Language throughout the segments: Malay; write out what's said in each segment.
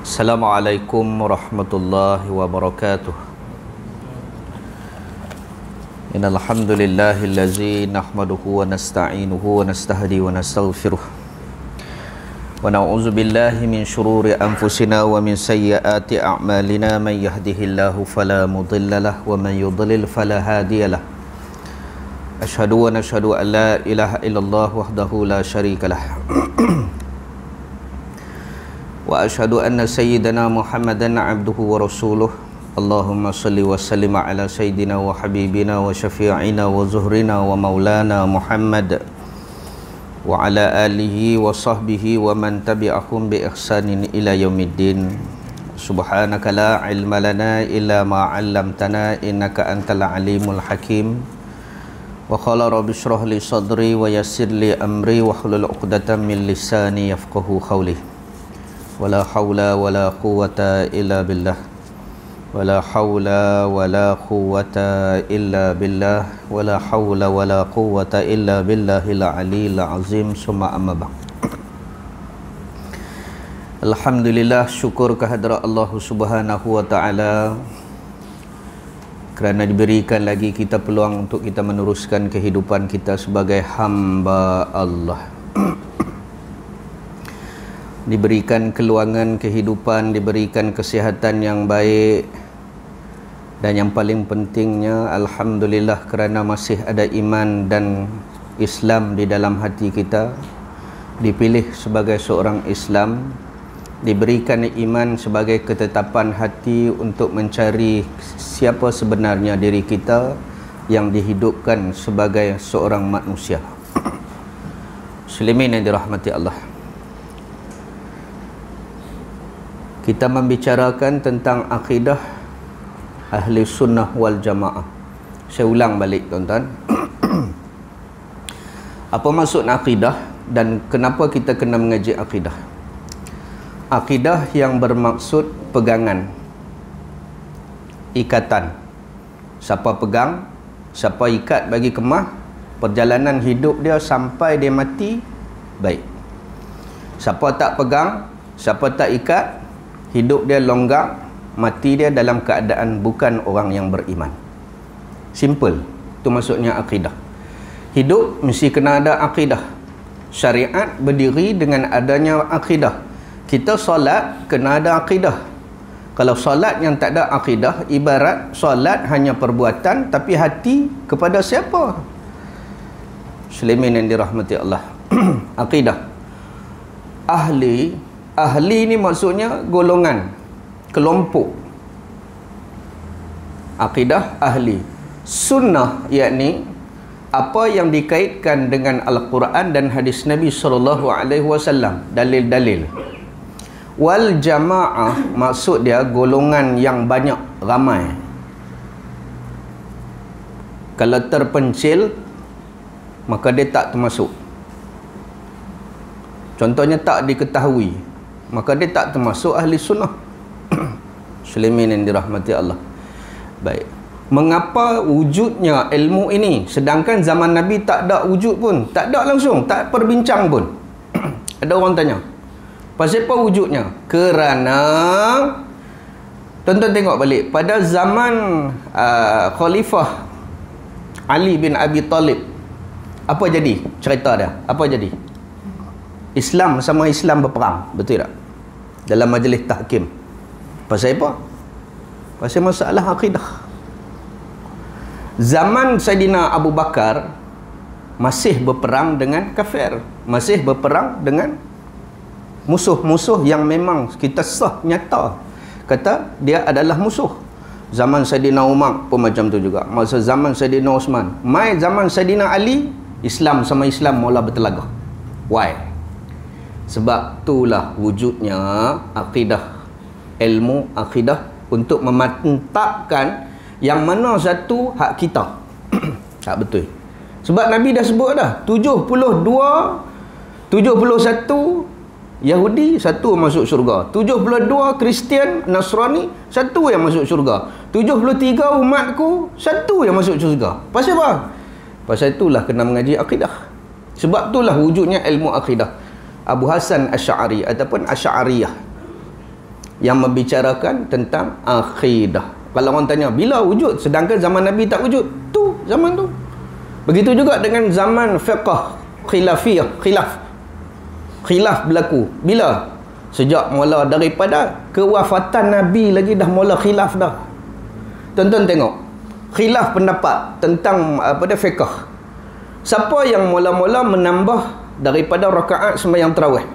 Assalamualaikum warahmatullahi wabarakatuh. Innal hamdulillahillazi nahmaduhu wa nasta'inuhu wa nastahdi wa nastaghfiruh. Wa na'udzu billahi min shururi anfusina wa min sayyiati a'malina. Man yahdihillahu fala mudhillalah wa man yudlil fala hadiyalah. Asyhadu wa nashhadu an la ilaha illallah wahdahu la syarikalah. Wa asyhadu anna sayyidana Muhammadan abduhu wa rasuluh. Allahumma salli wa sallim ala sayyidina wa habibina wa syafi'ina wa zuhrina wa maulana Muhammad wa ala alihi wa sahbihi wa man tabi'ahum bi ihsanin ila yaumiddin. Subhanaka la ilma lana illa ma 'allamtana innaka antal alimul hakim. Wa qala rabbi shrah li sadri wa yassir li amri wa hlul 'uqdatam min lisani yafqahu qawli. Wala hawla wala quwwata illa billah. Wala hawla wala quwwata illa billah. Wala hawla wala quwwata illa billahil aliyil azim. Summa amma ba'd. Alhamdulillah, syukur kehadrat Allah Subhanahu wa taala kerana diberikan lagi kita peluang untuk kita meneruskan kehidupan kita sebagai hamba Allah. Diberikan keluangan kehidupan, diberikan kesihatan yang baik, dan yang paling pentingnya alhamdulillah kerana masih ada iman dan Islam di dalam hati kita, dipilih sebagai seorang Islam, diberikan iman sebagai ketetapan hati untuk mencari siapa sebenarnya diri kita yang dihidupkan sebagai seorang manusia. Muslimin yang dirahmati Allah, kita membicarakan tentang akidah ahli sunnah wal jamaah. Saya ulang balik tuan-tuan. Apa maksud akidah dan kenapa kita kena mengaji akidah? Akidah yang bermaksud pegangan, ikatan. Siapa pegang, siapa ikat bagi kemah, perjalanan hidup dia sampai dia mati baik. Siapa tak pegang, siapa tak ikat, hidup dia longgar, mati dia dalam keadaan bukan orang yang beriman. Simple. Itu maksudnya akidah. Hidup mesti kena ada akidah. Syariat berdiri dengan adanya akidah. Kita solat kena ada akidah. Kalau solat yang tak ada akidah, ibarat solat hanya perbuatan tapi hati kepada siapa? Muslimin yang dirahmati Allah. Akidah. Ahli ni maksudnya golongan, kelompok. Akidah ahli. Sunnah yakni apa yang dikaitkan dengan Al-Quran dan hadis Nabi SAW, dalil-dalil. Wal jamaah maksud dia golongan yang banyak, ramai. Kalau terpencil maka dia tak termasuk. Contohnya tak diketahui, maka dia tak termasuk ahli sunnah. Muslimin yang dirahmati Allah. Baik. Mengapa wujudnya ilmu ini sedangkan zaman Nabi tak ada wujud pun, tak ada langsung, tak perbincang pun? Ada orang tanya, pasal apa wujudnya? Kerana tuan-tuan tengok balik pada zaman Khalifah Ali bin Abi Talib, apa jadi cerita dia? Apa jadi? Islam sama Islam berperang, betul tak? Dalam majlis tahkim. Pasal apa? Pasal masalah akidah. Zaman Saidina Abu Bakar masih berperang dengan kafir, masih berperang dengan musuh-musuh yang memang kita sah nyata kata dia adalah musuh. Zaman Saidina Umar pun macam tu juga. Masa zaman Saidina Osman, mai zaman Saidina Ali, Islam sama Islam mula bertelagah. Why? Sebab itulah wujudnya akidah, ilmu akidah, untuk memantapkan yang mana satu hak kita. Tak betul. Sebab Nabi dah sebut dah 71 Yahudi, satu masuk syurga. 72 Kristian, Nasrani, satu yang masuk syurga. 73 umatku, satu yang masuk syurga. Pasal apa? Pasal itulah kena mengaji akidah. Sebab itulah wujudnya ilmu akidah. Abu Hasan Asy'ari ataupun Asy'ariyah. yang membicarakan tentang akidah. Kalau orang tanya bila wujud, sedangkan zaman Nabi tak wujud, tu zaman tu. Begitu juga dengan zaman fiqh khilafiyah, khilaf berlaku. Bila? Sejak mula daripada kewafatan Nabi lagi dah mula khilaf dah. Tonton tengok. Khilaf pendapat tentang apa dia fiqh. Siapa yang mula-mula menambah daripada rakaat sembahyang tarawih?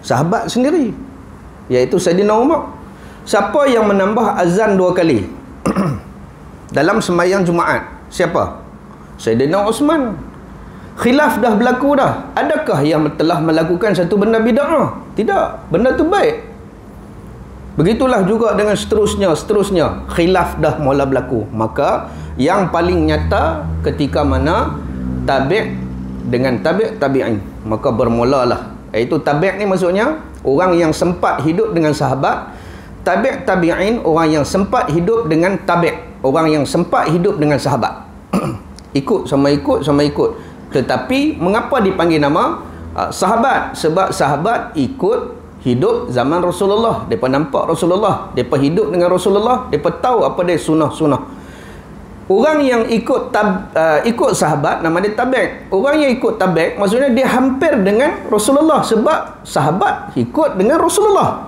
Sahabat sendiri, iaitu Saidina Umar. Siapa yang menambah azan 2 kali dalam sembahyang Jumaat? Siapa? Saidina Uthman. Khilaf dah berlaku dah. Adakah yang telah melakukan satu benda bid'ah? Tidak. Benda tu baik. Begitulah juga dengan seterusnya. Khilaf dah mula berlaku. Maka yang paling nyata ketika mana tabi' dengan tabi'in, maka bermulalah. Iaitu tabi' ni maksudnya orang yang sempat hidup dengan sahabat. Tabi'in orang yang sempat hidup dengan tabi', orang yang sempat hidup dengan sahabat. Ikut sama ikut. Tetapi mengapa dipanggil nama sahabat? Sebab sahabat ikut hidup zaman Rasulullah. Mereka nampak Rasulullah, mereka hidup dengan Rasulullah, mereka tahu apa dia sunnah. Orang yang ikut sahabat nama dia tabi'. Orang yang ikut tabi' maksudnya dia hampir dengan Rasulullah, sebab sahabat ikut dengan Rasulullah.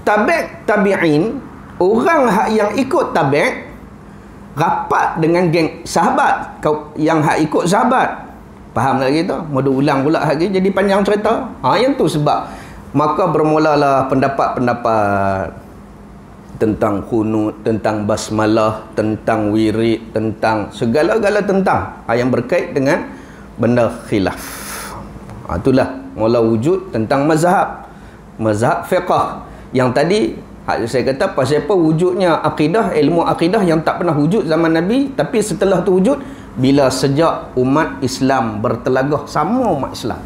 Tabi'in, orang yang ikut tabi' rapat dengan geng sahabat yang ikut sahabat. Faham tak kita? Mau ulang pula lagi jadi panjang cerita. Yang tu sebab maka bermulalah pendapat-pendapat tentang kunut, tentang basmalah, tentang wirid, tentang segala-gala tentang yang berkait dengan benda khilaf. Itulah mula wujud tentang mazhab fiqh. Yang tadi saya kata pasal apa wujudnya akidah, ilmu akidah yang tak pernah wujud zaman Nabi, tapi setelah tu wujud bila sejak umat Islam bertelagah sama umat Islam.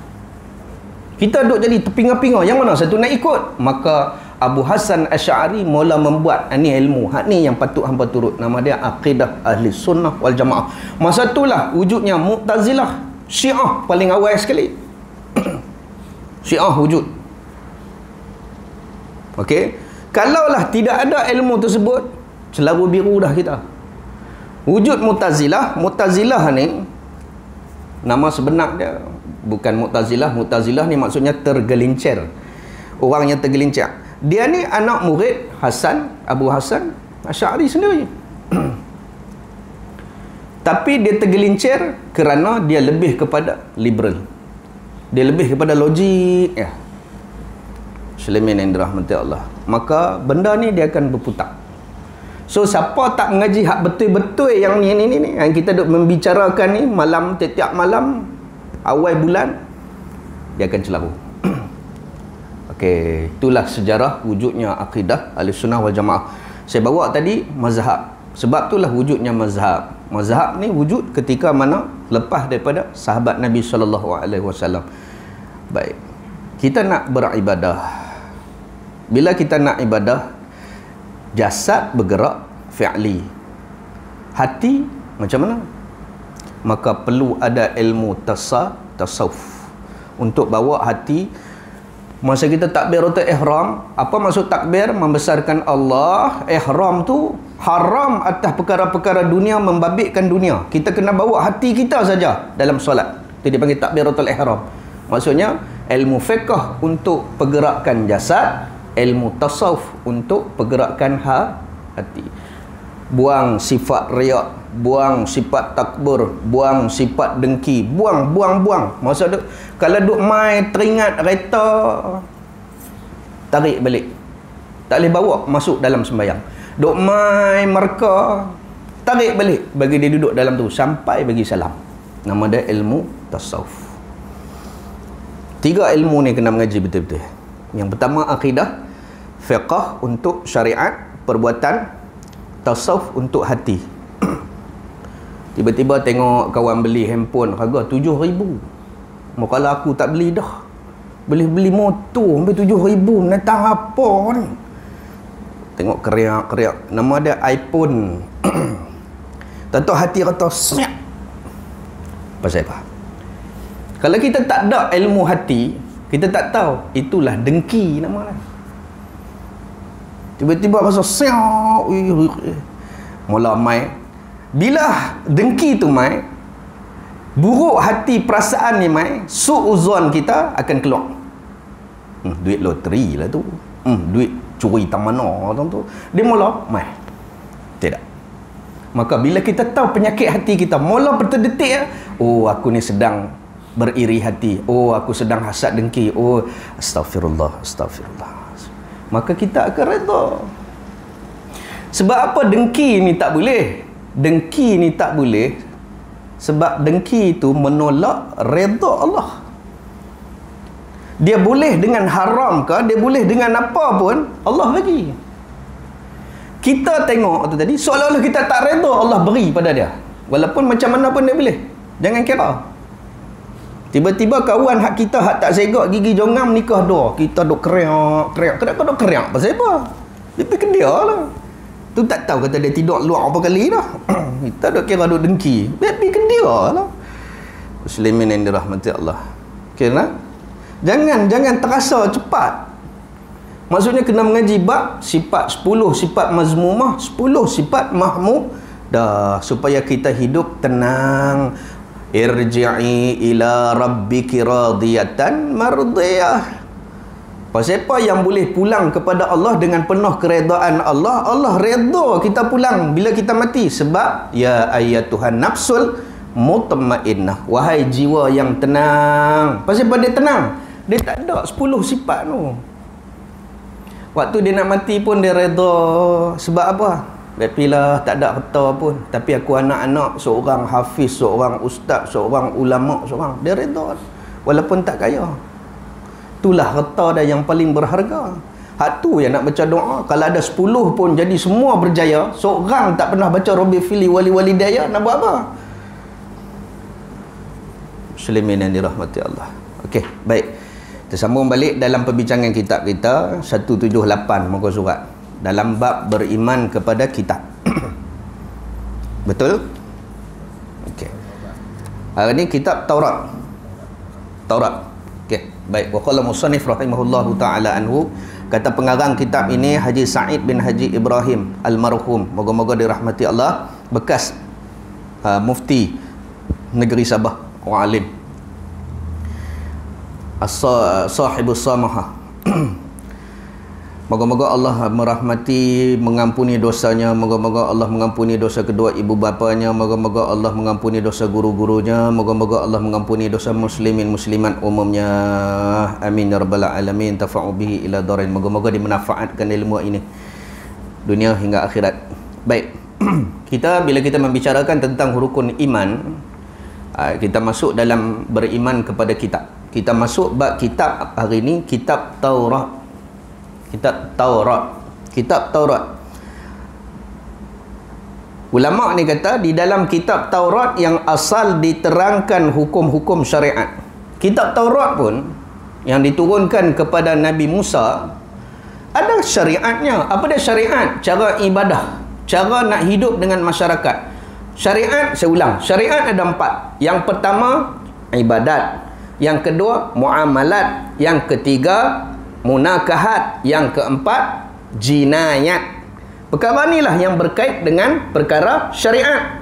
Kita duduk jadi terpinga-pinga yang mana satu nak ikut. Maka Abu Hasan Asy'ari mula membuat ni ilmu, hak ni yang patut hangpa turut. Nama dia Aqidah Ahli Sunnah wal Jamaah. Masa itulah wujudnya Mu'tazilah, Syiah paling awal sekali. Syiah wujud. Okey. Kalaulah tidak ada ilmu tersebut, selalu biru dah kita. Wujud Mu'tazilah ni nama sebenar dia bukan Mu'tazilah. Mu'tazilah ni maksudnya tergelincir. Orang yang tergelincir. Dia ni anak murid Abu Hasan Asy'ari sendiri. Tapi dia tergelincir kerana dia lebih kepada liberal. Dia lebih kepada logik ya. Sulaiman yang dirahmati Allah. Maka benda ni dia akan berputar. So siapa tak mengaji hak betul-betul yang ni yang kita duk membicarakan ni malam tiap malam awal bulan, dia akan celaru. Okey, itulah sejarah wujudnya akidah Ahlussunnah wal Jamaah. Saya bawa tadi mazhab. Sebab itulah wujudnya mazhab. Mazhab ni wujud ketika mana lepas daripada sahabat Nabi SAW. Baik. Kita nak beribadah. Bila kita nak ibadah, jasad bergerak fi'li, hati macam mana? Maka perlu ada ilmu tasawuf untuk bawa hati. Masa kita takbiratul ihram, apa maksud takbir? Membesarkan Allah. Ihram tu haram atas perkara-perkara dunia, membabitkan dunia. Kita kena bawa hati kita saja dalam solat. Itu dipanggil takbiratul ihram. Maksudnya ilmu fiqh untuk pergerakan jasad, ilmu tasawuf untuk pergerakan hati. Buang sifat riak, buang sifat takbur, buang sifat dengki, buang. Maksud kalau duk mai teringat kereta, tarik balik. Tak boleh bawa masuk dalam sembahyang. Duk mai marka, tarik balik bagi dia duduk dalam tu sampai bagi salam. Nama dia ilmu tasawuf. 3 ilmu ni kena mengaji betul-betul. Yang pertama akidah, fiqh untuk syariat, perbuatan, tasawuf untuk hati. Tiba-tiba tengok kawan beli handphone harga 7,000. Kalau aku tak beli dah. Beli motor sampai 7,000, menentang apa ni? Tengok keriak. Nama dia iPhone. Tentu hati kata snap. Pasal apa? Kalau kita tak ada ilmu hati, kita tak tahu, itulah dengki nama dia. Tiba-tiba rasa siap, mula mai. Bila dengki tu mai, buruk hati perasaan ni mai, suuzon kita akan keluar. Duit loteri lah tu. Duit curi tamana tu. Dia mula mai. Tidak. Maka bila kita tahu penyakit hati kita, mula berdetik, oh aku ni sedang beriri hati, oh aku sedang hasad dengki, oh astagfirullah, astagfirullah, maka kita akan redha. Sebab apa dengki ni tak boleh? Dengki ni tak boleh sebab dengki itu menolak redha Allah. Dia boleh dengan haram ke, dia boleh dengan apa pun Allah bagi. Kita tengok tu tadi, seolah-olah kita tak redha Allah beri pada dia, walaupun macam mana pun dia boleh. Jangan kira tiba-tiba kawan hak kita hak tak segak gigi jongam nikah dua, kita duk keriak. Kenapa duk keriak? Pasal apa? Dia pergi ke dia lah. Tu tak tahu kata dia tidur luar apa kali dah. Kita duk kira duk dengki. Dia pergi ke dia lah. Muslimin yang dirahmati Allah. Kira jangan terasa cepat. Maksudnya kena mengaji bab sifat 10 sifat mazmumah, 10 sifat mahmudah, supaya kita hidup tenang. Irji'i ila rabbiki radiyatan mardiyah. Pasal apa yang boleh pulang kepada Allah dengan penuh keredaan Allah? Allah redha kita pulang bila kita mati. Sebab ya ayyatuhan nafsul mutmainnah, wahai jiwa yang tenang. Pasal apa dia tenang? Dia tak ada 10 sifat tu. Waktu dia nak mati pun dia redha. Sebab apa? Bila tak ada harta pun, tapi aku anak-anak seorang hafiz, seorang ustaz, seorang ulama, seorang, dia redha walaupun tak kaya. Itulah harta dia yang paling berharga. Hak tu yang nak baca doa. Kalau ada 10 pun jadi semua berjaya, seorang tak pernah baca Rabbi fili wali walidayya, nak buat apa? Muslimin yang dirahmati Allah. Okey, baik. Kita sambung balik dalam perbincangan kitab kita 178 muka surat. Dalam bab beriman kepada kitab. Betul? Okey. Hari ni kitab Taurat. Okey, baik. Wa qala musannif rahimahullahu taala anhu, kata pengarang kitab ini Haji Sa'id bin Haji Ibrahim almarhum, moga-moga dirahmati Allah, bekas mufti negeri Sabah, orang alim. Sahibus samaha. Moga-moga Allah merahmati, mengampuni dosanya. Moga-moga Allah mengampuni dosa kedua ibu bapanya. Moga-moga Allah mengampuni dosa guru-gurunya. Moga-moga Allah mengampuni dosa muslimin muslimat umumnya. Amin ya rabbal alamin. Tafa'u bihi ila darin. Moga-moga dimanfaatkan ilmu ini dunia hingga akhirat. Baik. Bila kita membicarakan tentang rukun iman, kita masuk dalam beriman kepada kitab. Kita masuk bab kitab hari ini, kitab Taurat. Kitab Taurat. Ulama ni kata di dalam kitab Taurat yang asal diterangkan hukum-hukum syariat. Kitab Taurat pun yang diturunkan kepada Nabi Musa ada syariatnya. Apa dia syariat? Cara ibadah, cara nak hidup dengan masyarakat. Syariat, saya ulang, syariat ada 4. Yang pertama ibadat, yang kedua muamalat, yang ketiga munakahat, yang keempat jinayat. Perkara inilah yang berkait dengan perkara syariat.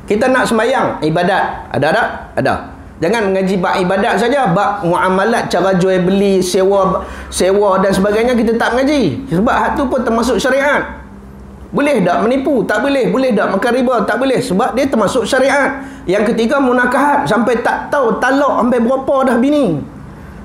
Kita nak sembahyang, ibadat, ada tak? Ada. Jangan mengaji bab ibadat saja, bab muamalat, cara jual beli, sewa dan sebagainya kita tak mengaji. Sebab hak tu pun termasuk syariat. Boleh tak menipu? Tak boleh. Boleh tak makan riba? Tak boleh. Sebab dia termasuk syariat. Yang ketiga munakahat, sampai tak tahu talak sampai berapa dah bini.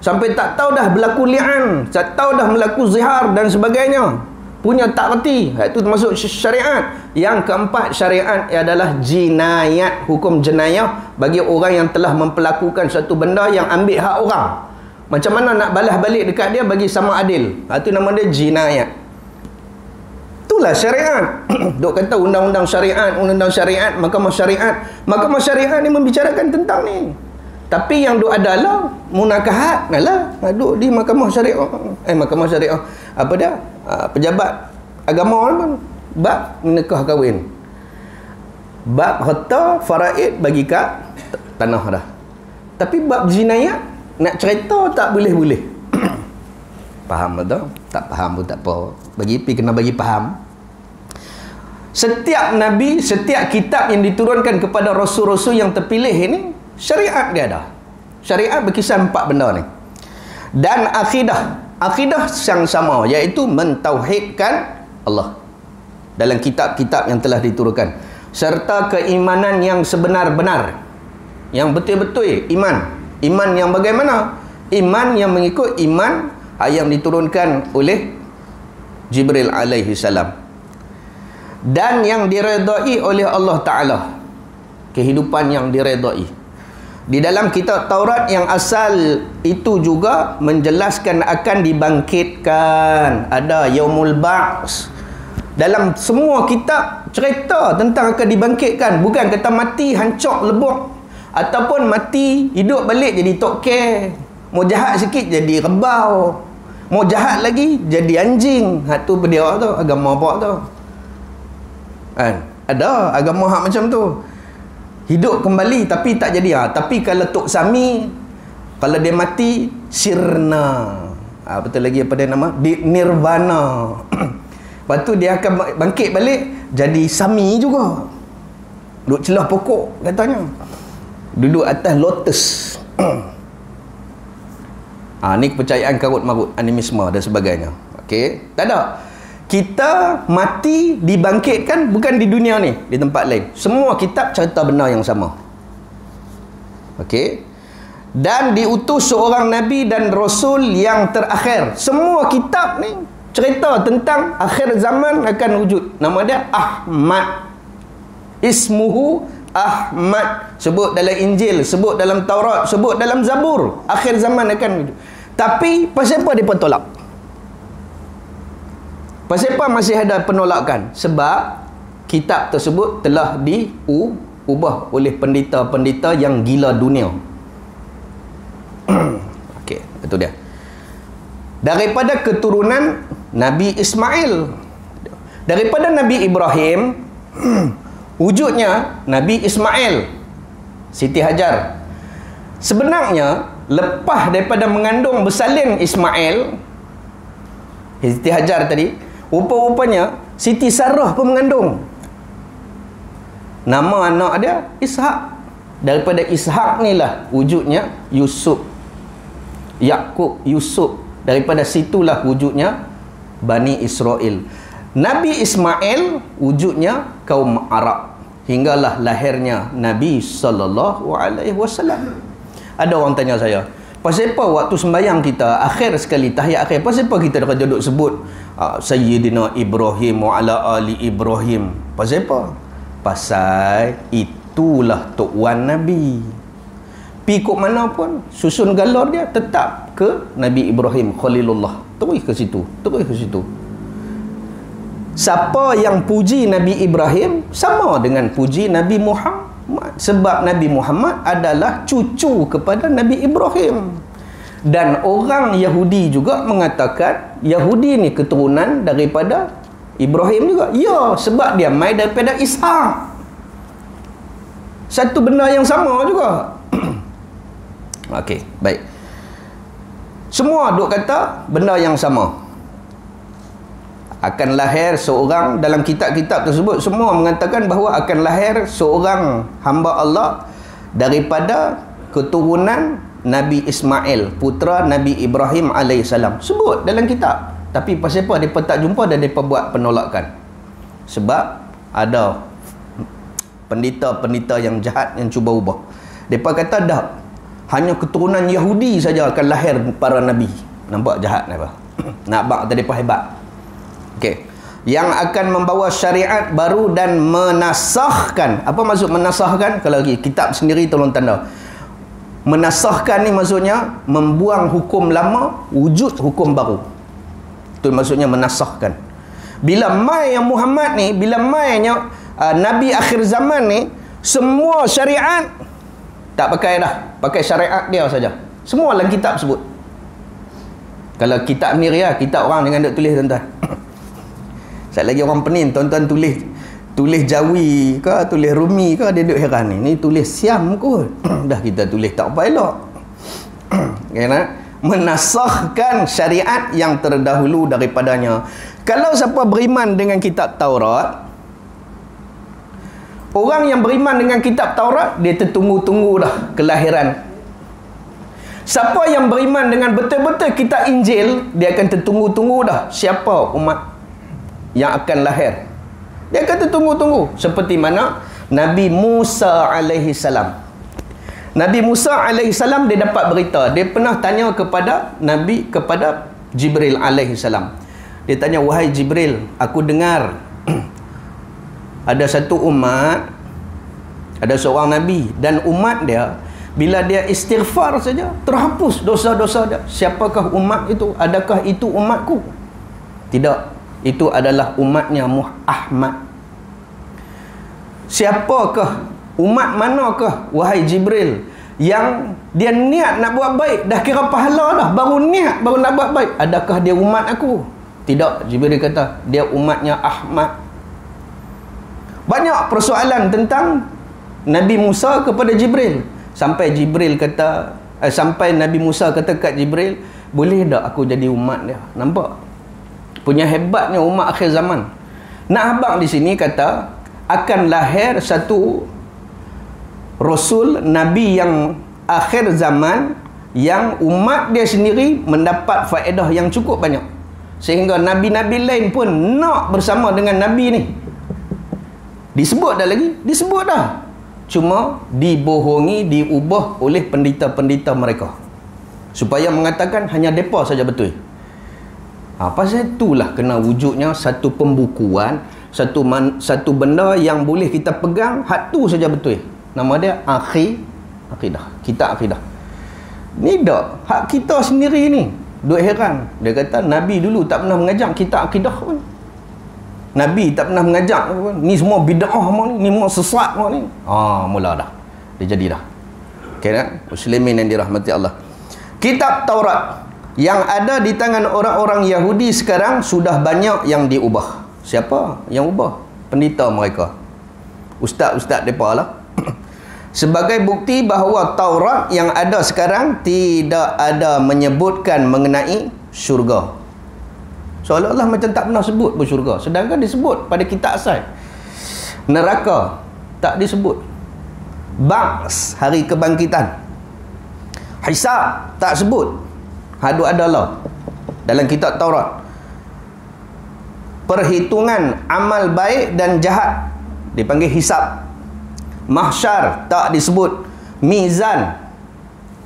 Sampai tak tahu dah berlaku li'an, tak tahu dah berlaku zihar dan sebagainya. Punya tak reti. Itu termasuk syariat. Yang keempat syariat adalah jinayat, hukum jenayah bagi orang yang telah mempelakukan satu benda yang ambil hak orang. Macam mana nak balas balik dekat dia bagi sama adil. Itu nama dia jinayat. Itulah syariat. Dok kata undang-undang syariat, mahkamah syariat. Mahkamah syariat ni membicarakan tentang ni. Tapi yang duk adalah munakahat lah. Duk di mahkamah syariah. Mahkamah syariah. Apa dia? Pejabat agama pun. Bab nikah kahwin. Bab harta faraid bagi kat tanah dah. Tapi bab jinayat nak cerita tak boleh-boleh. Faham betul? Tak faham pun tak apa. Kena bagi faham. Setiap Nabi, setiap kitab yang diturunkan kepada Rasul-Rasul yang terpilih ini, syariat dia ada. Syariat berkisar 4 benda ni. Dan akidah yang sama, iaitu mentauhidkan Allah dalam kitab-kitab yang telah diturunkan, serta keimanan yang sebenar-benar, yang betul-betul iman yang bagaimana? Iman yang mengikut iman yang diturunkan oleh Jibril alaihi salam, dan yang diredai oleh Allah Ta'ala, kehidupan yang diredai. Di dalam kitab Taurat yang asal itu juga menjelaskan akan dibangkitkan, ada yaumul ba'ts. Dalam semua kitab cerita tentang akan dibangkitkan, bukan kata mati hancur lebur, ataupun mati hidup balik jadi tokke, mau jahat sikit jadi rebau, mau jahat lagi jadi anjing. Hak tu dia tu agama apa tu kan? Ada agama hak macam tu, hidup kembali tapi tak jadi. Tapi kalau Tok Sami, kalau dia mati sirna, betul lagi apa dia nama, nirvana. Lepas tu dia akan bangkit balik jadi Sami juga, duduk celah pokok katanya, duduk atas lotus. Ni kepercayaan karut marut, animisme dan sebagainya. Okey, tak ada. Kita mati dibangkitkan bukan di dunia ni, di tempat lain. Semua kitab cerita benar yang sama. Okey. Dan diutus seorang nabi dan rasul yang terakhir. Semua kitab ni cerita tentang akhir zaman akan wujud. Nama dia Ahmad. Ismuhu Ahmad. Sebut dalam Injil, sebut dalam Taurat, sebut dalam Zabur. Akhir zaman akan wujud. Tapi pasal apa dia tolak? Pasal apa masih ada penolakan? Sebab kitab tersebut telah diubah oleh pendeta-pendeta yang gila dunia. Okey, itu dia. Daripada keturunan Nabi Ismail, daripada Nabi Ibrahim, wujudnya Nabi Ismail, Siti Hajar. Sebenarnya lepas daripada mengandung bersalin Ismail, Siti Hajar tadi, rupa-rupanya Siti Sarah pun mengandung. Nama anak dia Ishak. Daripada Ishak ni lah wujudnya Yusuf, Yakub, Yusuf. Daripada situlah wujudnya Bani Israel. Nabi Ismail wujudnya kaum Arab, hinggalah lahirnya Nabi SAW. Ada orang tanya saya, pasal apa waktu sembahyang kita akhir sekali tahiyat akhir, pasal apa kita dah duduk sebut Sayyidina Ibrahim wa ala ali Ibrahim? Pasal apa? Pasal itulah Tok Wan Nabi. Pi kok mana pun susun galor dia tetap ke Nabi Ibrahim Khalilullah. Terus ke situ, terus ke situ. Siapa yang puji Nabi Ibrahim sama dengan puji Nabi Muhammad, sebab Nabi Muhammad adalah cucu kepada Nabi Ibrahim. Dan orang Yahudi juga mengatakan Yahudi ni keturunan daripada Ibrahim juga. Ya, sebab dia mai daripada Ishak. Satu benda yang sama juga. Okey, baik. Semua duk kata benda yang sama. Akan lahir seorang, dalam kitab-kitab tersebut semua mengatakan bahawa akan lahir seorang hamba Allah daripada keturunan Nabi Ismail, putera Nabi Ibrahim alaihissalam. Sebut dalam kitab. Tapi pasal apa mereka tak jumpa dan mereka buat penolakan? Sebab ada pendeta-pendeta yang jahat yang cuba ubah. Mereka kata dah, hanya keturunan Yahudi saja akan lahir para Nabi. Nampak jahat mereka. Nak bak tadi mereka hebat. Okey. Yang akan membawa syariat baru dan menasahkan. Apa maksud menasahkan? Kalau lagi kitab sendiri tolong tanda. Menasahkan ni maksudnya membuang hukum lama, wujud hukum baru. Itu maksudnya menasahkan. Bila mai yang Muhammad ni, bila mainya Nabi akhir zaman ni, semua syariat tak pakai dah, pakai syariat dia saja. Semua dalam kitab sebut. Kalau kitab ni ya, kitab orang jangan duk tulis tuan-tuan. Sekali lagi orang Penin, tuan-tuan tulis Jawi ke, tulis Rumi ke, dia duk heran ni tulis Siam kot. Dah kita tulis tak apa elok. Kena menasahkan syariat yang terdahulu daripadanya. Kalau siapa beriman dengan kitab Taurat, orang yang beriman dengan kitab Taurat, dia tertunggu-tunggu dah kelahiran. Siapa yang beriman dengan betul-betul kitab Injil, dia akan tertunggu-tunggu dah siapa umat yang akan lahir. Dia akan tertunggu-tunggu. Seperti mana Nabi Musa alaihi salam. Nabi Musa alaihi salam, dia dapat berita. Dia pernah tanya kepada Jibril alaihi salam. Dia tanya, wahai Jibril, aku dengar ada satu umat, ada seorang Nabi, dan umat dia, bila dia istighfar saja, terhapus dosa-dosa dia. Siapakah umat itu? Adakah itu umatku? Tidak. Itu adalah umatnya Ahmad. Siapakah, umat manakah, wahai Jibril, yang dia niat nak buat baik, dah kira pahala dah, baru niat, baru nak buat baik? Adakah dia umat aku? Tidak. Jibril kata, dia umatnya Ahmad. Banyak persoalan tentang Nabi Musa kepada Jibril. Sampai Nabi Musa kata kat Jibril, boleh tak aku jadi umat dia? Nampak? Punya hebatnya umat akhir zaman. Nak abang di sini kata, akan lahir satu Rasul, Nabi yang akhir zaman, yang umat dia sendiri mendapat faedah yang cukup banyak. Sehingga Nabi-Nabi lain pun nak bersama dengan Nabi ni. Disebut dah lagi? Disebut dah. Cuma dibohongi, diubah oleh pendeta-pendeta mereka. Supaya mengatakan hanya mereka saja betul. Pasal itulah kena wujudnya satu pembukuan, satu benda yang boleh kita pegang, hak tu saja betul. Nama dia akidah. Kitab akidah. Ni dak hak kita sendiri ni. Duk heran. Dia kata Nabi dulu tak pernah mengajar kitab akidah pun. Nabi tak pernah mengajar pun. Ni semua bid'ah ni semua sesat ni. Mula dah. Dia jadi dah. Okey tak? Muslimin yang dirahmati Allah. Kitab Taurat yang ada di tangan orang-orang Yahudi sekarang sudah banyak yang diubah. Siapa yang ubah? Pendeta mereka. Ustaz-ustaz mereka lah. Sebagai bukti bahawa Taurat yang ada sekarang tidak ada menyebutkan mengenai syurga. Seolah-olah macam tak pernah sebut pun syurga. Sedangkan disebut pada kitab asal. Neraka tak disebut. Ba'ts, hari kebangkitan. Hisab tak sebut. Hadu adalah dalam kitab Taurat. Perhitungan amal baik dan jahat dipanggil hisab. Mahsyar tak disebut. Mizan,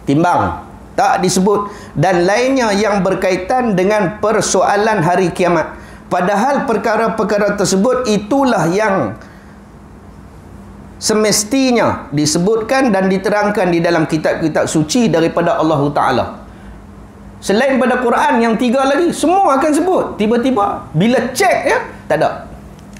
timbang, tak disebut. Dan lainnya yang berkaitan dengan persoalan hari kiamat. Padahal perkara-perkara tersebut itulah yang semestinya disebutkan dan diterangkan di dalam kitab-kitab suci daripada Allah Ta'ala. Selain pada Quran yang 3 lagi, semua akan sebut. Tiba-tiba bila cek ya, tak ada.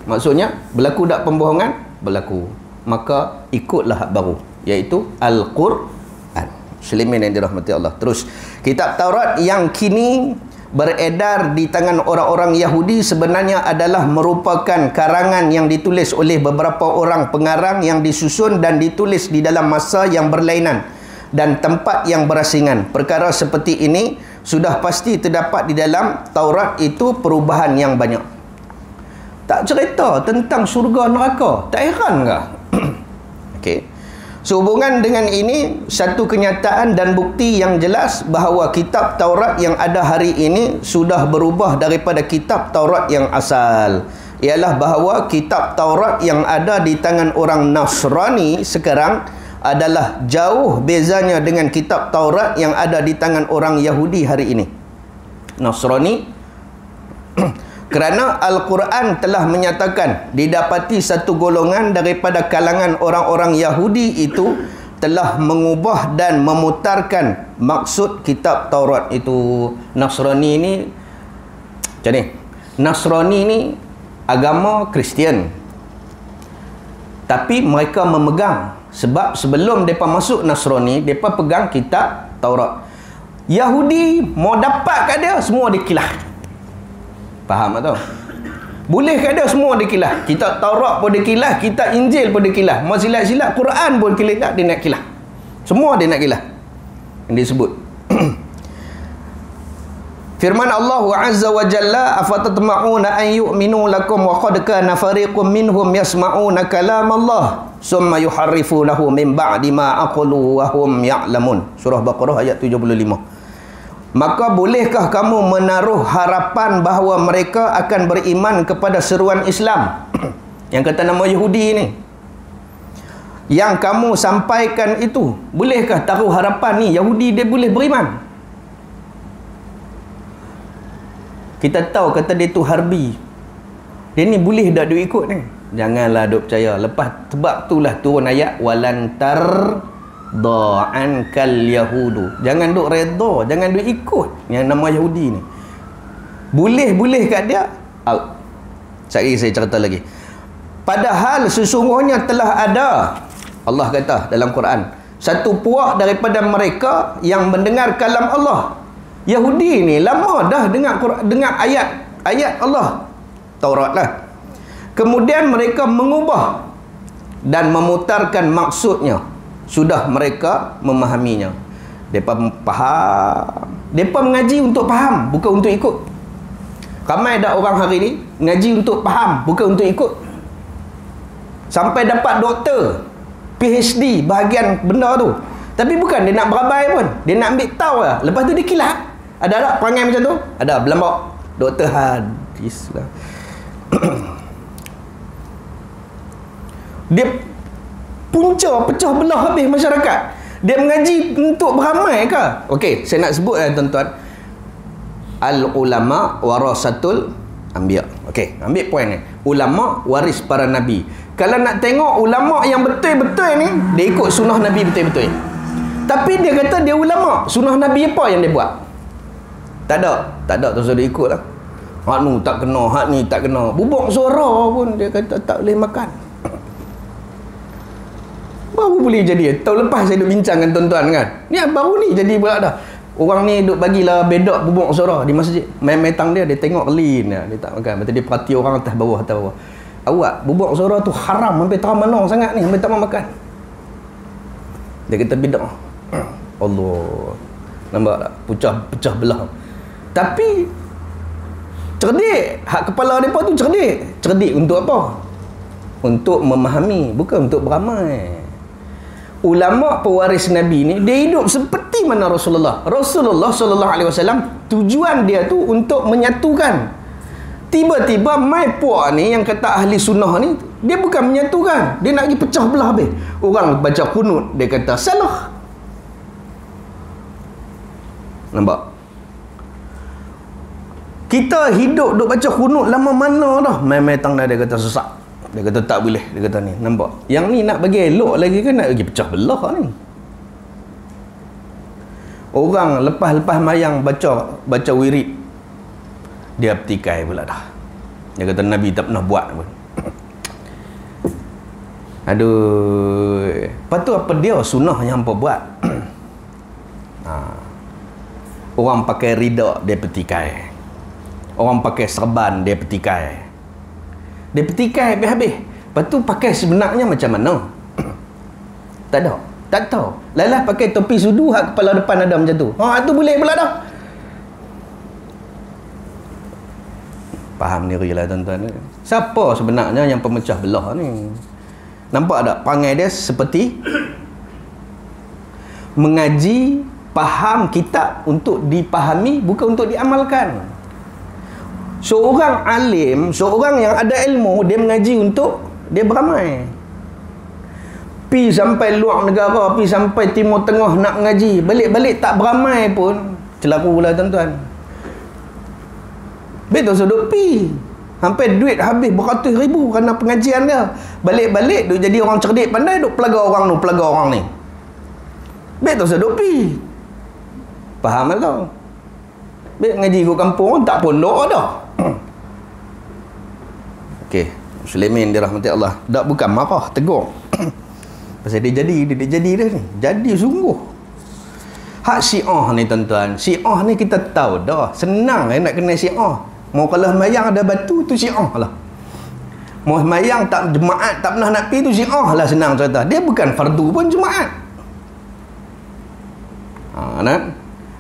Maksudnya berlaku tak pembohongan? Berlaku. Maka ikutlah hak baru, iaitu Al-Quran. Muslimin yang dirahmati Allah. Terus, kitab Taurat yang kini beredar di tangan orang-orang Yahudi sebenarnya adalah merupakan karangan yang ditulis oleh beberapa orang pengarang yang disusun dan ditulis di dalam masa yang berlainan dan tempat yang berasingan. Perkara seperti ini sudah pasti terdapat di dalam Taurat itu perubahan yang banyak. Tak cerita tentang syurga neraka. Tak heran ke? Okey. Sehubungan dengan ini, satu kenyataan dan bukti yang jelas bahawa kitab Taurat yang ada hari ini sudah berubah daripada kitab Taurat yang asal. Ialah bahawa kitab Taurat yang ada di tangan orang Nasrani sekarang adalah jauh bezanya dengan kitab Taurat yang ada di tangan orang Yahudi hari ini. Nasrani kerana Al-Quran telah menyatakan didapati satu golongan daripada kalangan orang-orang Yahudi itu telah mengubah dan memutarkan maksud kitab Taurat itu. Nasrani ni macam ni. Nasrani ni agama Kristian. Tapi mereka memegang, sebab sebelum mereka masuk Nasrani, mereka pegang kitab Taurat. Yahudi mau dapat kat dia, semua dikilah. Faham tak? Boleh ke dia semua dikilah. Kitab Taurat pun dikilah, kitab Injil pun dikilah. Mau silap-silap Quran pun kilah, dia nak kilah. Semua dia nak kilah. Yang disebut. Firman Allah Azza wa Jalla, afatatma'una an yu'minu lakum wa qad kana fariqun minhum yasma'una kalam Allah summa yuharrifunahu min ba'di ma aqulu wa hum ya'lamun. Surah Baqarah ayat 75. Maka bolehkah kamu menaruh harapan bahawa mereka akan beriman kepada seruan Islam yang kata nama Yahudi ni, yang kamu sampaikan itu? Bolehkah taruh harapan ni Yahudi dia boleh beriman? Kita tahu kata dia tu harbi, dia ni boleh tak dia ikut ni? Janganlah duk percaya. Lepas sebab itulah turun ayat walantar da'ankal yahudu. Jangan duk redha, jangan duk ikut yang nama Yahudi ni. Boleh kat dia out. Saya cerita lagi. Padahal sesungguhnya telah ada, Allah kata dalam Quran, satu puak daripada mereka yang mendengar kalam Allah. Yahudi ni lama dah dengar ayat Allah, Taurat lah. Kemudian mereka mengubah dan memutarkan maksudnya. Sudah mereka memahaminya. Mereka faham. Mereka mengaji untuk faham, bukan untuk ikut. Ramai dah orang hari ni ngaji untuk faham, bukan untuk ikut. Sampai dapat doktor, PhD bahagian benda tu. Tapi bukan dia nak berabai pun, dia nak ambil tahu lah. Lepas tu dia kilat. Ada tak perangai macam tu? Ada, berlambak doktor hadis lah. Dia punca pecah belah habis masyarakat. Dia mengaji untuk beramai ke? Okey, saya nak sebut tuan-tuan, al ulama warasatul anbiya. Okey, ambil poin ni. Ulama waris para nabi. Kalau nak tengok ulama yang betul-betul ni, dia ikut sunnah nabi betul-betul. Tapi dia kata dia ulama, sunnah nabi apa yang dia buat? Tak ada terus dia ikut lah. Hak ni tak kena, hak ni tak kena. Bubuk suara pun dia kata tak boleh makan. Baru boleh jadi. Tahun lepas saya duk bincang dengan tuan-tuan kan, ni baru ni jadi pula dah. Orang ni duk bagilah bedak bubuk suara di masjid. Main-main dia tengok clean dia tak makan. Betul dia perhati orang atas bawah. Awak bubuk suara tu haram sampai terang mana sangat ni, sampai tak mau makan. Dia kata bidak. Allah. Nampak tak? Pecah belah. Tapi cerdik. Hak kepala mereka tu cerdik. Cerdik untuk apa? Untuk memahami, bukan untuk beramai. Ulama pewaris Nabi ni, dia hidup seperti mana Rasulullah sallallahu alaihi wasallam. Tujuan dia tu untuk menyatukan. Tiba-tiba mai puak ni yang kata ahli sunnah ni, dia bukan menyatukan, dia nak pergi pecah belah habis. Orang baca kunut, dia kata salah. Nampak? Kita hidup duk baca kunut lama mana dah, main-main tang dah dia kata sesak. Dia kata tak boleh, dia kata ni. Nampak? Yang ni nak bagi elok lagi kan, nak bagi pecah belah ni. Orang lepas mayang baca wirid, dia petikai pula dah. Dia kata Nabi tak pernah buat pun. Aduh. Lepas tu apa dia sunnah yang hampa buat? Orang pakai rida, dia petikai. Orang pakai serban, dia petikai. Dia petikai habis-habis. Lepas tu pakai sebenarnya macam mana? Tak tahu. Lalah pakai topi sudu, hak kepala depan ada macam tu. Tu boleh pula dah. Faham diri lah tuan-tuan. Siapa sebenarnya yang pemecah belah ni? Nampak tak? Perangai dia seperti mengaji, faham kitab untuk dipahami, bukan untuk diamalkan. Seorang alim, seorang yang ada ilmu, dia mengaji untuk dia beramai. Pi sampai luar negara, pi sampai Timur Tengah nak mengaji, balik-balik tak beramai pun celaka pula tuan-tuan. Betul sudut pi. Sampai duit habis beratus ribu kerana pengajian dia. Balik-balik duk jadi orang cerdik pandai, duk pelaga orang ni. Betul sudut pi. Faham tak kau? Baik ngaji kat kampung tak pondok dah. Okey, Muslimin dirahmati Allah. Tak bukan marah, tegur. Pasal dia jadi dah ni. Jadi sungguh. Hak Syiah ni tuan-tuan. Syiah ni kita tahu dah. Senang nak kenal Syiah. Mau kalau mayang ada batu tu Syiah lah. Mau mayang tak jemaat tak pernah nak pergi tu Syiah lah, senang cerita. Dia bukan fardu pun jemaat.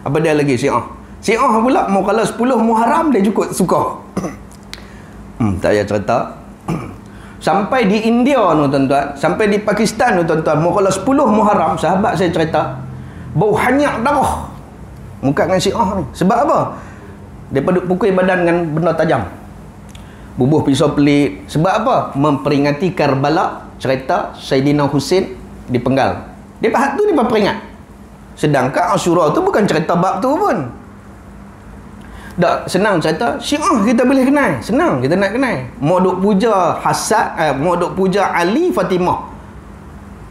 Apa dia lagi Syiah? Syiah pula mau kalau 10 Muharram dia cukup suka. Tak payah cerita. Sampai di India tu tuan-tuan, sampai di Pakistan tu tuan-tuan, mau kalau 10 Muharram, sahabat saya cerita, bau hanyak darah muka dengan Syiah ni. Sebab apa? Daripada pukul badan dengan benda tajam, bubuh pisau pelit. Sebab apa? Memperingati Karbala, cerita Saidina Husain dipenggal. Dia pahat tu dia peringat. Sedangkan Asyura tu bukan cerita bab tu pun. Tak senang cerita Syiah kita boleh kenal. Senang kita nak kenal. Mau duk puja Hasan, mau duk puja Ali Fatimah.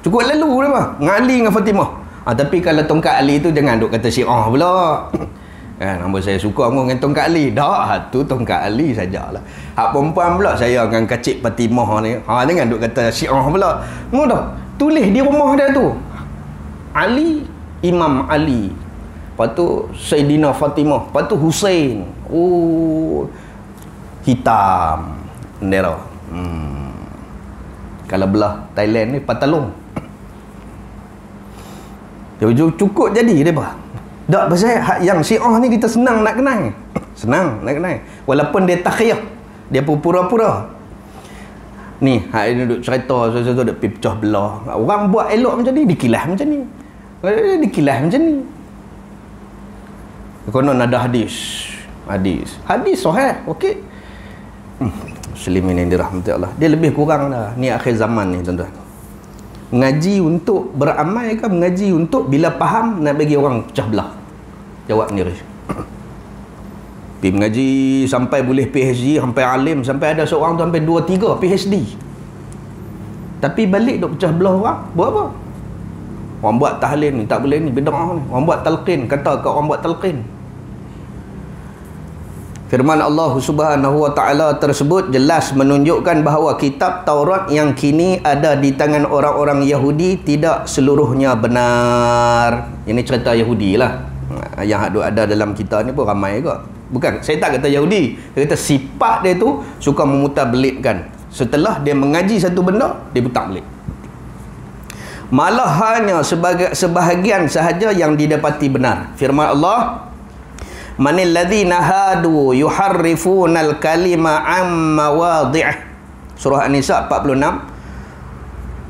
Cukup lalu dah dengan Ali dengan Fatimah. Tapi kalau tongkat Ali tu jangan duk kata Syiah pula. Kan hamba saya suka dengan tongkat Ali. Dak, tu tongkat Ali sajalah. Hak perempuan pula saya dengan kacik Fatimah ni. Jangan duk kata Syiah pula. Mu dah tulis di rumah dia tu. Ali, Imam Ali. Lepas tu Saidina Fatimah. Lepas tu Husain. Oh, hitam bendera. Kalau belah Thailand ni Patalong. Cukup jadi dia apa? Tak pasal yang Syiah ni kita senang nak kenal. Senang nak kenal. Walaupun dia takhiyah, dia pura-pura. Ni hak ini duk cerita sesuatu duk pecah belah. Orang buat elok macam ni, dikilas macam ni. Dikilas macam ni. Konon ada hadis sahih. Okey. Muslimin yang dirahmati Allah, dia lebih kurang dah ni akhir zaman ni tuan-tuan. Mengaji untuk beramal ke mengaji untuk bila faham nak bagi orang pecah belah? Jawab sendiri. Pergi mengaji sampai boleh PhD, sampai alim, sampai ada seorang tu sampai 2-3 PhD. Tapi balik duk pecah belah orang, buat apa? Orang buat tahlil ni tak boleh ni, bid'ah ni. Orang buat talqin, kata kat orang buat talqin. Firman Allah Subhanahu wa taala tersebut jelas menunjukkan bahawa kitab Taurat yang kini ada di tangan orang-orang Yahudi tidak seluruhnya benar. Ini cerita Yahudi lah. Yang ada dalam kitab ni pun ramai juga. Bukan, saya tak kata Yahudi. Saya kata sifat dia tu suka memutarbelitkan. Setelah dia mengaji satu benda, dia putar belit. Malah hanya sebahagian sahaja yang didapati benar. Firman Allah, manil ladzina hadu yuharrifunal kalima am mawadhi'ah. Surah An-Nisa 46.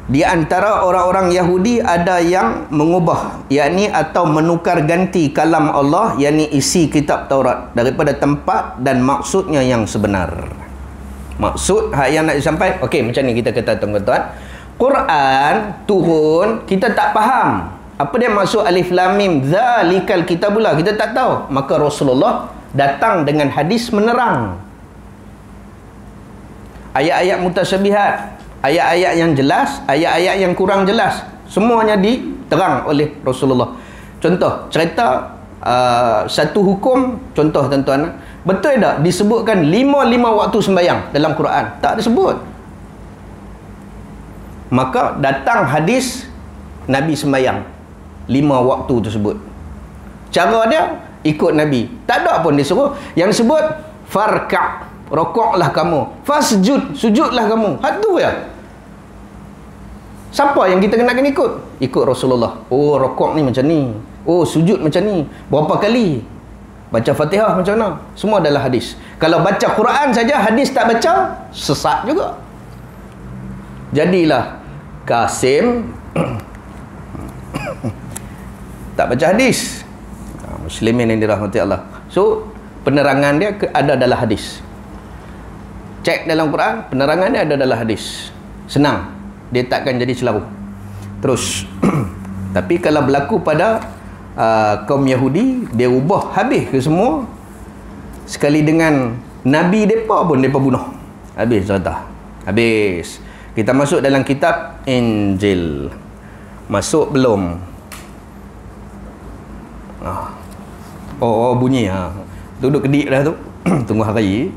Di antara orang-orang Yahudi ada yang mengubah, yakni atau menukar ganti kalam Allah, yakni isi kitab Taurat daripada tempat dan maksudnya yang sebenar. Maksud hak yang nak disampaikan, okey, macam ni kita kata tuan-tuan, Quran turun kita tak faham apa dia maksud alif lam mim zalikal kitabullah, kita tak tahu, maka Rasulullah datang dengan hadis menerang ayat-ayat mutasyabihat, ayat-ayat yang jelas, ayat-ayat yang kurang jelas, semuanya diterang oleh Rasulullah. Contoh cerita satu hukum, contoh tuan-tuan, betul tak disebutkan 5 waktu sembahyang dalam Quran? Tak disebut. Maka datang hadis Nabi sembahyang 5 waktu tersebut. Cara dia ikut Nabi. Tak ada pun disuruh. Yang disebut farka', rokoklah kamu. Fasjud, sujudlah kamu. Hatu ya. Siapa yang kita kena ikut? Ikut Rasulullah. Oh, rokok ni macam ni. Oh, sujud macam ni. Berapa kali? Baca Fatihah macam mana? Semua adalah hadis. Kalau baca Quran saja hadis tak baca, sesat juga. Jadilah Kasim tak baca hadis. Muslimin yang dirahmati Allah. So, penerangan dia ada dalam hadis. Cek dalam Quran, penerangan dia ada dalam hadis. Senang. Dia takkan jadi selaru. Terus. Tapi kalau berlaku pada kaum Yahudi, dia ubah habis ke semua. Sekali dengan Nabi mereka pun mereka bunuh. Habis cerita. Habis. Kita masuk dalam kitab Injil. Masuk belum? Bunyi duduk kedik dah tu. Tunggu hari.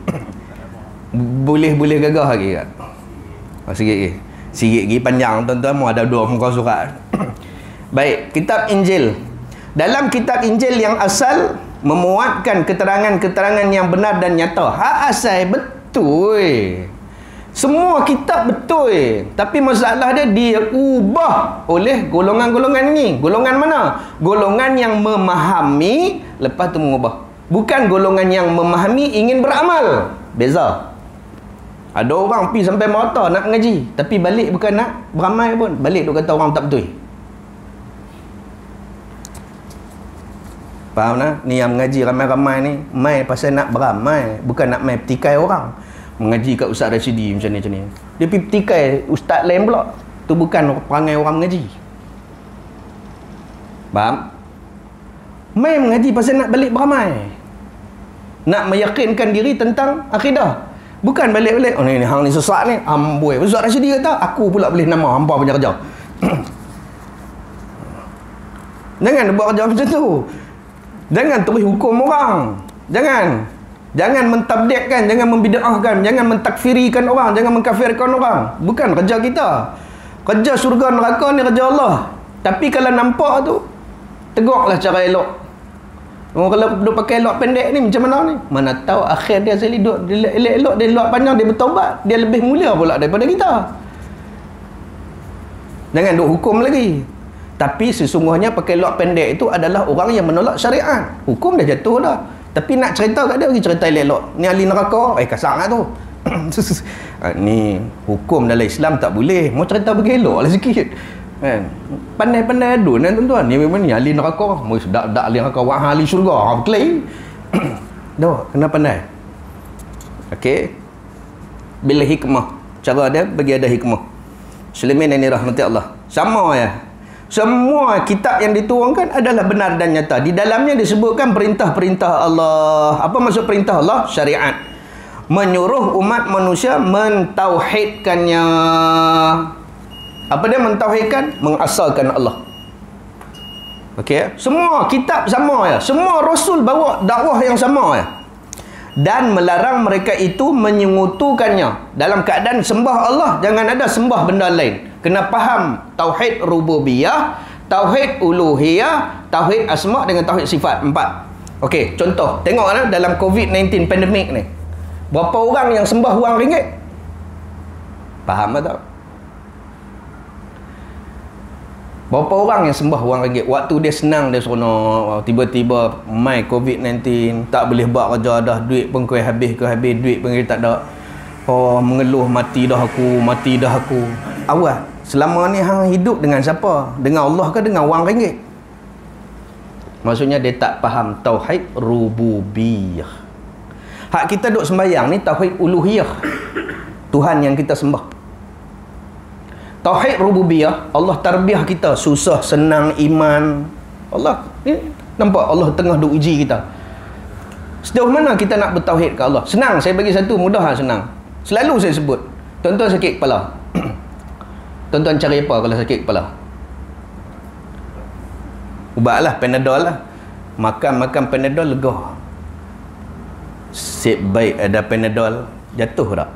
Boleh gagah lagi kan? Sikit lagi panjang tuan-tuan, mau ada 2 muka surat. Baik, kitab Injil. Dalam kitab Injil yang asal memuatkan keterangan-keterangan yang benar dan nyata. Hak asal betul. Semua kitab betul, tapi masalah dia diubah oleh golongan-golongan ni. Golongan mana? Golongan yang memahami lepas tu mengubah. Bukan golongan yang memahami ingin beramal. Beza. Ada orang pergi sampai mata nak mengaji, tapi balik bukan nak beramal pun. Balik duk kata orang tak betul. Faham tak? Ni yang mengaji ramai-ramai ni, mai pasal nak beramal, bukan nak mai petikai orang. Mengaji kat Ustaz Rashidi macam ni. Dia pergi petikai ustaz lain pula. Tu bukan perangai orang mengaji. Faham? Mai mengaji pasal nak balik beramal. Nak meyakinkan diri tentang akidah. Bukan balik-balik, oh ni hang ni sesat ni, amboi. Ustaz Rashidi kata, aku pula boleh nama hampa punya kerja. Jangan buat kerja macam tu. Jangan terus hukum orang. Jangan mentabdikkan, jangan membid'ahkan, jangan mentakfirikan orang, jangan mengkafirkan orang. Bukan kerja kita. Kerja surga neraka ni kerja Allah. Tapi kalau nampak tu, tegaklah cara elok. Oh, kalau duduk pakai elok pendek ni macam mana ni? Mana tahu akhir dia sekali duduk elok, dia elok panjang, dia bertaubat, dia lebih mulia pula daripada kita. Jangan duk hukum lagi. Tapi sesungguhnya pakai elok pendek itu adalah orang yang menolak syariat. Hukum dah jatuh dah. Tapi nak cerita kat dia, pergi cerita elok. Ni ahli neraka, kasar lah tu. Ni hukum dalam Islam tak boleh. Mau cerita pergi elok lah sikit. Kan? Pandai-pandai adun kan tuan-tuan. Ni memang ni ahli neraka. Mau dak ahli neraka, wah ahli syurga. Berkelahi. Dah, kena pandai. Okey. Bila hikmah. Cara dia bagi ada hikmah. Sulaiman ini rahmati Allah. Sama ya. Semua kitab yang diturunkan adalah benar dan nyata. Di dalamnya disebutkan perintah-perintah Allah. Apa maksud perintah Allah? Syariat. Menyuruh umat manusia mentauhidkannya. Apa dia mentauhidkan? Mengasalkan Allah. Okey, semua kitab sama ya. Semua rasul bawa dakwah yang sama ya. Dan melarang mereka itu menyekutukannya. Dalam keadaan sembah Allah, jangan ada sembah benda lain. Kena faham tauhid rububiyah, tauhid uluhiyah, tauhid asma' dengan tauhid sifat. 4. Okey, contoh. Tengoklah dalam COVID-19 pandemik ni. Berapa orang yang sembah wang ringgit? Faham tak? Berapa orang yang sembah wang ringgit? Waktu dia senang, dia seronok. Tiba-tiba mai COVID-19, tak boleh buat kerja dah. Duit pun kau habis, duit pun tak ada. Oh, mengeluh, mati dah aku. Awal, selama ni hang hidup dengan siapa? Dengan Allah ke dengan wang ringgit? Maksudnya dia tak faham tauhid rububiyah. Hak kita duk sembahyang ni tauhid uluhiyah. Tuhan yang kita sembah. Tauhid rububiyah, Allah tarbiyah kita, susah senang iman. Allah ni nampak Allah tengah duk uji kita. Sejauh mana kita nak bertauhid ke Allah? Senang, saya bagi satu mudah lah, senang. Selalu saya sebut, tuan-tuan sakit kepala. Tuan-tuan cari apa kalau sakit kepala? Ubat lah, Panadol lah. Makan Panadol lega. Sip baik ada Panadol, jatuh tak?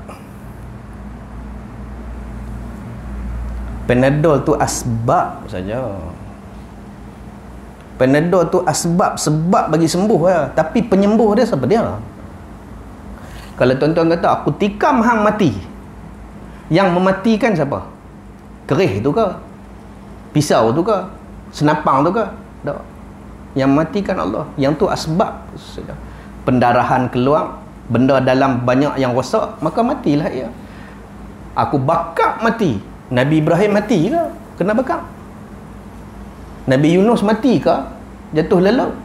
Panadol tu asbab saja. Panadol tu sebab bagi sembuh ya. Tapi penyembuh dia siapa dia? Kalau tuan-tuan kata aku tikam hang mati, yang mematikan siapa? Kerih tu ke? Pisau tu ke? Senapang tu ke? Tak. Yang matikan Allah. Yang tu asbab saja. Pendarahan keluar, benda dalam banyak yang rosak, maka matilah ia. Aku bakar mati. Nabi Ibrahim mati ke? Kena bakar. Nabi Yunus mati ke? Jatuh laut?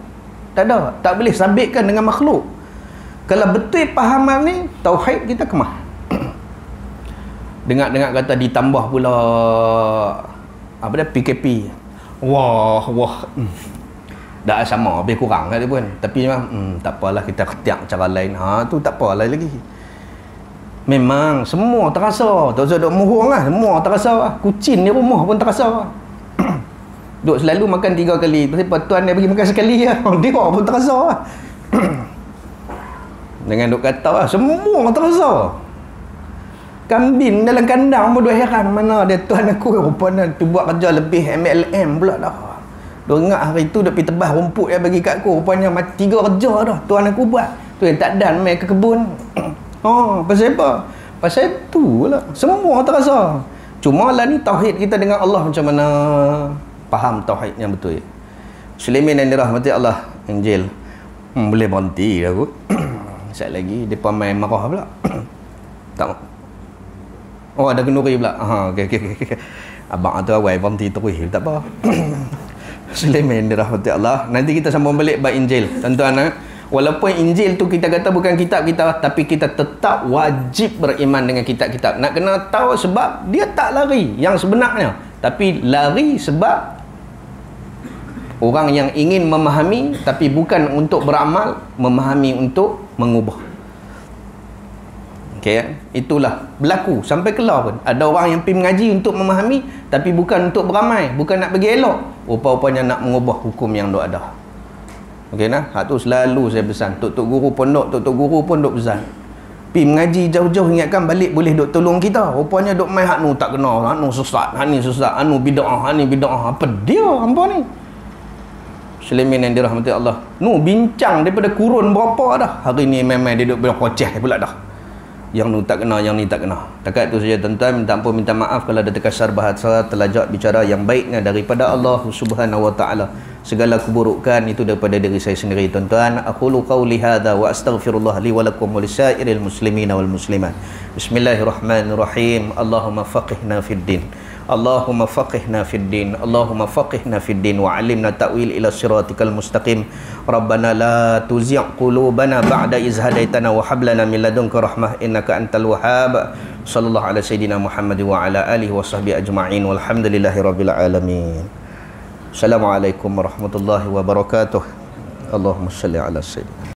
Tak ada. Tak boleh sabitkan dengan makhluk. Kalau betul pahaman ni, tauhid kita kemah. Dengar-dengar kata ditambah pula apa dia, PKP. Wah. Dah sama, lebih kurang kata pun. Tapi memang tak apalah, kita ketiak cara lain. Tu tak apalah lagi. Memang semua terasa. Tak usah duk muhung lah. Semua terasa lah. Kucing di rumah pun terasa lah. Duk selalu makan 3 kali. Sebab tuan dia bagi makan sekali lah. Dia pun terasa lah. Dengan duk kata lah. Semua terasa. Kambing dalam kandang pun duk heran. Mana dia tuan aku rupanya tu buat kerja lebih MLM pula dah. Duk ingat hari tu duk pergi tebas rumput yang bagi kat aku. Rupanya 3 kerja dah tuan aku buat. Tu yang tak dan main ke kebun. Pasal apa? Pasal tu lah. Semua terasa. Cuma lah ni tauhid kita dengan Allah macam mana? Faham tauhid yang betul. Sulaiman yang dirahmati Allah, Injil. Boleh berhenti aku. Sekejap lagi depa main marah pula. Tak. Oh, ada kenduri pula. Okey. Abang tu awal berhenti terus, tak apa. Sulaiman dirahmati Allah. Nanti kita sambung balik bab Injil. Tuan-tuan, walaupun Injil tu kita kata bukan kitab kita, tapi kita tetap wajib beriman dengan kitab-kitab. Nak kena tahu sebab dia tak lari yang sebenarnya, tapi lari sebab orang yang ingin memahami tapi bukan untuk beramal, memahami untuk mengubah. Okay, itulah berlaku sampai kelar pun. Ada orang yang pergi mengaji untuk memahami tapi bukan untuk beramai, bukan nak bagi elok, rupa-rupanya nak mengubah hukum yang dok ada. Okey nah, hak tu selalu saya pesan. Tok guru pondok, tok guru pun dok pesan. Pergi mengaji jauh-jauh, ingatkan balik boleh dok tolong kita. Rupanya dok mai hak nu tak kena, hak nu sesat, hak ni sesat, anu bidah, hak ni bidah. Apa dia hangpa ni? Sulaiman yang dirahmati Allah. Nu bincang daripada kurun berapa dah. Hari ni memang dia duk berkoceh pula dah. Yang nu tak kena, yang ni tak kena. Takat tu saja tuan-tuan, minta ampun, minta maaf kalau ada terkasar bahasa, terlajak bicara yang baiknya daripada Allah Subhanahu wa taala. Segala keburukan itu daripada diri saya sendiri tuan-tuan. Aqulu qauli hadza wa astaghfirullah li wa lakum wa lisairil muslimin wal muslimat. Bismillahirrahmanirrahim. Allahumma faqihna fid din. Allahumma faqihna fid din. Allahumma faqihna fid din wa 'allimna ta'wil ila siratikal mustaqim. Rabbana la tuzigh qulubana ba'da iz hadaitana wa hab lana min ladunka rahmah innaka antal wahhab. Sallallahu ala sayidina Muhammad wa ala alihi wa sahbihi ajma'in walhamdulillahi rabbil alamin. Assalamualaikum warahmatullahi wabarakatuh. Allahumma shalli ala sayyidina